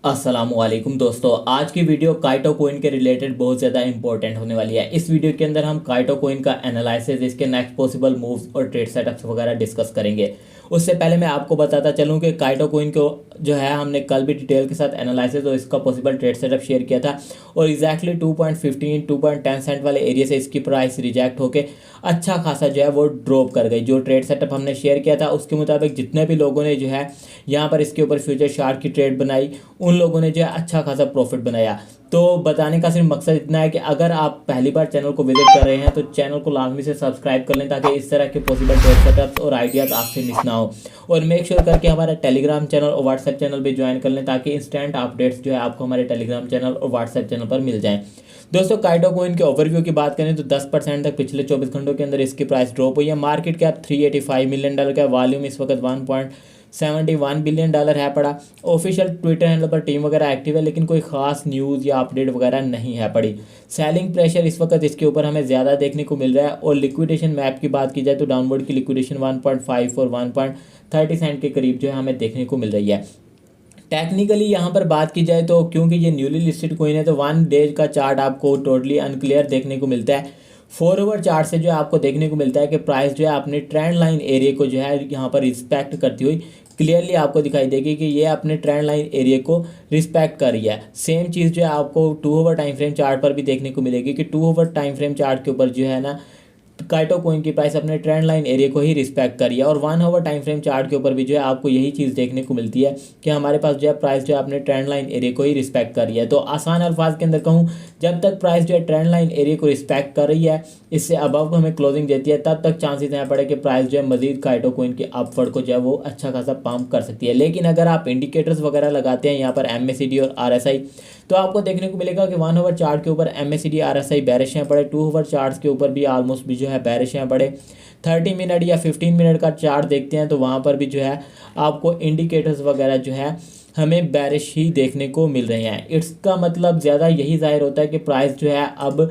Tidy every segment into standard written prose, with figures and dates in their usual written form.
अस्सलामुअलैकुम दोस्तों, आज की वीडियो काइटो कोइन के रिलेटेड बहुत ज़्यादा इंपॉर्टेंट होने वाली है। इस वीडियो के अंदर हम काइटो कोइन का एनालिसिस, इसके नेक्स्ट पॉसिबल मूव्स और ट्रेड सेटअप्स वगैरह डिस्कस करेंगे। उससे पहले मैं आपको बताता चलूं कि काइटो कोइन को जो है हमने कल भी डिटेल के साथ एनालिसिस और इसका पॉसिबल ट्रेड सेटअप शेयर किया था और एग्जैक्टली 2.15 2.10 सेंट वाले एरिया से इसकी प्राइस रिजेक्ट होकर अच्छा खासा जो है वो ड्रॉप कर गई। जो ट्रेड सेटअप हमने शेयर किया था उसके मुताबिक जितने भी लोगों ने जो है यहाँ पर इसके ऊपर फ्यूचर शार्ट की ट्रेड बनाई, उन लोगों ने जो है अच्छा खासा प्रॉफिट बनाया। तो बताने का सिर्फ मकसद इतना है कि अगर आप पहली बार चैनल को विजिट कर रहे हैं तो चैनल को लाजमी से सब्सक्राइब कर लें ताकि इस तरह के पॉसिबल ट्रेड सेटअप्स और आइडियाज़ आपसे मिस ना हो। और मेक श्योर करके हमारा टेलीग्राम चैनल और व्हाट्सएप चैनल भी ज्वाइन कर लें ताकि इंस्टेंट अपडेट्स जो है आपको हमारे टेलीग्राम चैनल और व्हाट्सएप चैनल पर मिल जाएं। दोस्तों, काइटो कोइन के ओवरव्यू की बात करें तो 10% तक पिछले 24 घंटों के अंदर इसकी प्राइस ड्रॉप हुई है। मार्केट कैप $385 मिलियन का, वॉल्यूम इस वक्त $1.71 बिलियन है पड़ा। ऑफिशियल ट्विटर हैंडल पर टीम वगैरह एक्टिव है, लेकिन कोई खास न्यूज़ या अपडेट वगैरह नहीं है पड़ी। सेलिंग प्रेशर इस वक्त इसके ऊपर हमें ज़्यादा देखने को मिल रहा है। और लिक्विडेशन मैप की बात की जाए तो डाउनवर्ड की लिक्विडेशन 1.5 और 1.30 सेंट के करीब जो है हमें देखने को मिल रही है। टेक्निकली यहाँ पर बात की जाए तो क्योंकि ये न्यूली लिस्टेड कोइन है तो 1 डेज का चार्ट आपको टोटली अनक्लियर देखने को मिलता है। 4 आवर चार्ट से जो है आपको देखने को मिलता है कि प्राइस जो है अपने ट्रेंड लाइन एरिया को जो है यहाँ पर रिस्पेक्ट करती हुई क्लियरली आपको दिखाई देगी कि ये अपने ट्रेंड लाइन एरिया को रिस्पेक्ट कर रही है। सेम चीज़ जो है आपको 2 आवर टाइम फ्रेम चार्ट पर भी देखने को मिलेगी कि 2 आवर टाइम फ्रेम चार्ट के ऊपर जो है ना काइटो कोइन की प्राइस अपने ट्रेंड लाइन एरिया को ही रिस्पेक्ट करी है। और 1 आवर टाइम फ्रेम चार्ट के ऊपर भी जो है आपको यही चीज़ देखने को मिलती है कि हमारे पास जो है प्राइस जो है अपने ट्रेंड लाइन एरिया को ही रिस्पेक्ट कर रही है। तो आसान अल्फाज के अंदर कहूँ, जब तक प्राइस जो है ट्रेंड लाइन एरिया को रिस्पेक्ट कर रही है, इससे अबव हमें क्लोजिंग देती है, तब तक चांसेस यहाँ पड़े कि प्राइस जो है मजीद काइटो कोइन के अपवर्ड को जो है वो अच्छा खासा पंप कर सकती है। लेकिन अगर आप इंडिकेटर्स वगैरह लगाते हैं यहाँ पर MACD और RSI, तो आपको देखने को मिलेगा कि 1 आवर चार्ट के ऊपर MACD RSI बैरिश हैं पड़े, 2 आवर चार्ट के ऊपर भी ऑलमोस्ट भी जो है बैरिश हैं पड़े। 30 मिनट या 15 मिनट का चार्ट देखते हैं तो वहाँ पर भी जो है आपको इंडिकेटर्स वगैरह जो है हमें बैरिश ही देखने को मिल रहे हैं। इसका मतलब ज़्यादा यही जाहिर होता है कि प्राइस जो है अब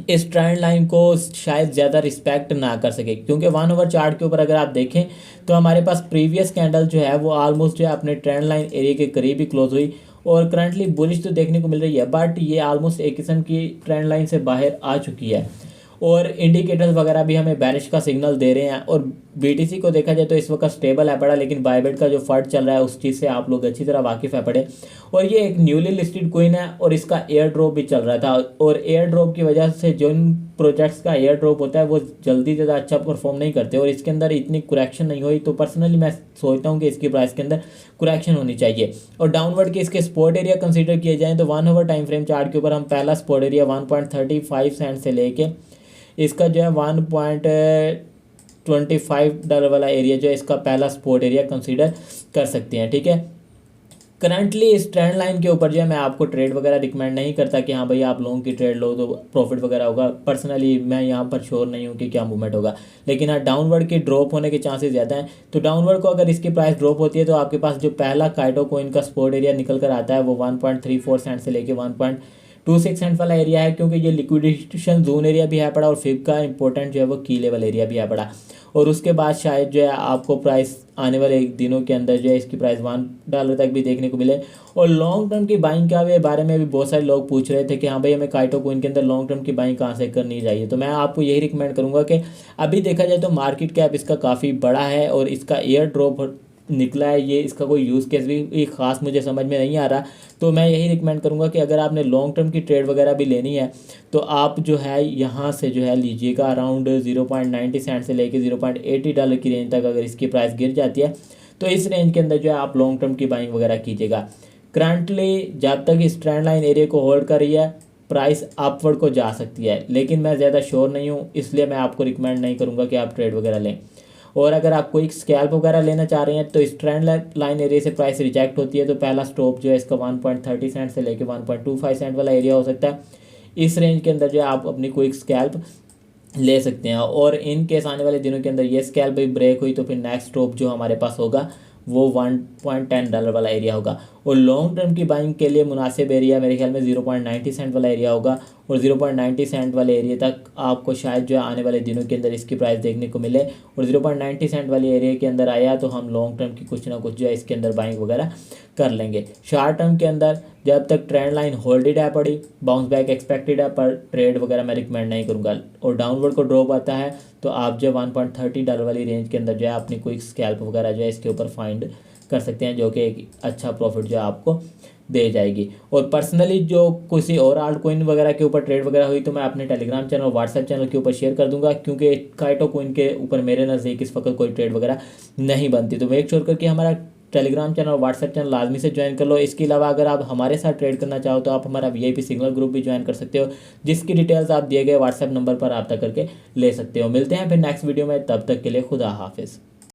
इस ट्रेंड लाइन को शायद ज़्यादा रिस्पेक्ट ना कर सके, क्योंकि 1 आवर चार्ट के ऊपर अगर आप देखें तो हमारे पास प्रीवियस कैंडल जो है वो ऑलमोस्ट जो है अपने ट्रेंड लाइन एरिया के करीब ही क्लोज हुई और करंटली बुलिश तो देखने को मिल रही है, बट ये ऑलमोस्ट एक किस्म की ट्रेंड लाइन से बाहर आ चुकी है और इंडिकेटर्स वगैरह भी हमें बैरिश का सिग्नल दे रहे हैं। और BTC को देखा जाए तो इस वक्त स्टेबल है पड़ा, लेकिन बायबेट का जो फर्ड चल रहा है उस चीज़ से आप लोग अच्छी तरह वाकिफ़ है पड़े। और ये एक न्यूली लिस्टेड कोइन है और इसका एयर ड्रॉप भी चल रहा था और एयर ड्रॉप की वजह से जिन प्रोजेक्ट्स का एयर ड्रॉप होता है वो जल्दी ज़्यादा अच्छा परफॉर्म नहीं करते और इसके अंदर इतनी करेक्शन नहीं हुई। तो पर्सनली मैं सोचता हूँ कि इसकी प्राइस के अंदर करेक्शन होनी चाहिए। और डाउनवर्ड के इसके सपोर्ट एरिया कंसीडर किए जाएँ तो 1 आवर टाइम फ्रेम चार्ट के ऊपर हम पहला सपोर्ट एरिया 1.35 सेंट से लेके इसका जो है $1.25 वाला एरिया जो है इसका पहला सपोर्ट एरिया कंसीडर कर सकते हैं। ठीक है, करंटली इस ट्रेंड लाइन के ऊपर जो है मैं आपको ट्रेड वगैरह रिकमेंड नहीं करता कि हाँ भाई आप लोगों की ट्रेड लो तो प्रॉफिट वगैरह होगा। पर्सनली मैं यहाँ पर श्योर नहीं हूँ कि क्या मूवमेंट होगा, लेकिन हाँ डाउनवर्ड के ड्रॉप होने के चांसेस ज़्यादा हैं। तो डाउनवर्ड को अगर इसकी प्राइस ड्रॉप होती है तो आपके पास जो पहला काइटो कोइन का सपोर्ट एरिया निकल कर आता है वो 1.34 सेंट से लेके 1.26 सेंट वाला एरिया है, क्योंकि ये लिक्विडेशन जोन एरिया भी है पड़ा और फिब का इंपॉर्टेंट जो है वो की लेवल एरिया भी है पड़ा। और उसके बाद शायद जो है आपको प्राइस आने वाले दिनों के अंदर जो है इसकी प्राइस $1 तक भी देखने को मिले। और लॉन्ग टर्म की बाइंग के बारे में भी बहुत सारे लोग पूछ रहे थे कि हाँ भाई हमें काइटो कोइन के अंदर लॉन्ग टर्म की बाइंग कहाँ से करनी चाहिए। तो मैं आपको यही रिकमेंड करूँगा कि अभी देखा जाए तो मार्केट कैप इसका काफ़ी बड़ा है और इसका एयर ड्रॉप निकला है, ये इसका कोई यूज़ केस भी ख़ास मुझे समझ में नहीं आ रहा। तो मैं यही रिकमेंड करूँगा कि अगर आपने लॉन्ग टर्म की ट्रेड वगैरह भी लेनी है तो आप जो है यहाँ से जो है लीजिएगा अराउंड 0.90 सेंट से लेके $0.80 की रेंज तक। अगर इसकी प्राइस गिर जाती है तो इस रेंज के अंदर जो है आप लॉन्ग टर्म की बाइंग वगैरह कीजिएगा। करंटली जब तक इस ट्रेंड लाइन एरिया को होल्ड कर रही है प्राइस अपवर्ड को जा सकती है, लेकिन मैं ज़्यादा श्योर नहीं हूँ, इसलिए मैं आपको रिकमेंड नहीं करूँगा कि आप ट्रेड वगैरह लें। और अगर आप कोई स्कैल्प वगैरह लेना चाह रहे हैं तो इस ट्रेंड लाइन एरिया से प्राइस रिजेक्ट होती है तो पहला स्टॉप जो है इसका 1.30 सेंट से लेके 1.25 सेंट वाला एरिया हो सकता है। इस रेंज के अंदर जो है आप अपनी कोई स्कैल्प ले सकते हैं। और इन केस आने वाले दिनों के अंदर ये स्कैल्प भी ब्रेक हुई तो फिर नेक्स्ट स्टॉप जो हमारे पास होगा वो $1.10 वाला एरिया होगा। और लॉन्ग टर्म की बाइंग के लिए मुनासिब एरिया मेरे ख्याल में 0.90 सेंट वाला एरिया होगा। और 0.90 सेंट वाले एरिया तक आपको शायद जो है आने वाले दिनों के अंदर इसकी प्राइस देखने को मिले। और 0.90 सेंट वाले एरिया के अंदर आया तो हम लॉन्ग टर्म की कुछ ना कुछ जो है इसके अंदर बाइंग वगैरह कर लेंगे। शॉर्ट टर्म के अंदर जब तक ट्रेंड लाइन होल्डेड है पड़ी, बाउंस बैक एक्सपेक्टेड है, पर ट्रेड वगैरह मैं रिकमेंड नहीं करूँगा। और डाउनवर्ड को ड्रॉप आता है तो आप जो $1.30 वाली रेंज के अंदर जो है अपनी कोई स्कैल्प वगैरह जो है इसके ऊपर फाइंड कर सकते हैं, जो कि एक अच्छा प्रॉफिट जो है आपको दे जाएगी। और पर्सनली जो किसी और आल्ट कोइन वगैरह के ऊपर ट्रेड वगैरह हुई तो मैं अपने टेलीग्राम चैनल और व्हाट्सएप चैनल के ऊपर शेयर कर दूंगा, क्योंकि काइटो कोइन के ऊपर मेरे नज़दीक इस वक्त कोई ट्रेड वगैरह नहीं बनती। तो मेक श्योर करके हमारा टेलीग्राम चैनल और व्हाट्सएप चैनल लाजमी से ज्वाइन कर लो। इसके अलावा अगर आप हमारे साथ ट्रेड करना चाहो तो आप हमारा VIP सिग्नल ग्रुप भी ज्वाइन कर सकते हो, जिसकी डिटेल्स आप दिए गए व्हाट्सएप नंबर पर रब्ता करके ले सकते हो। मिलते हैं फिर नेक्स्ट वीडियो में, तब तक के लिए खुदा हाफिज़।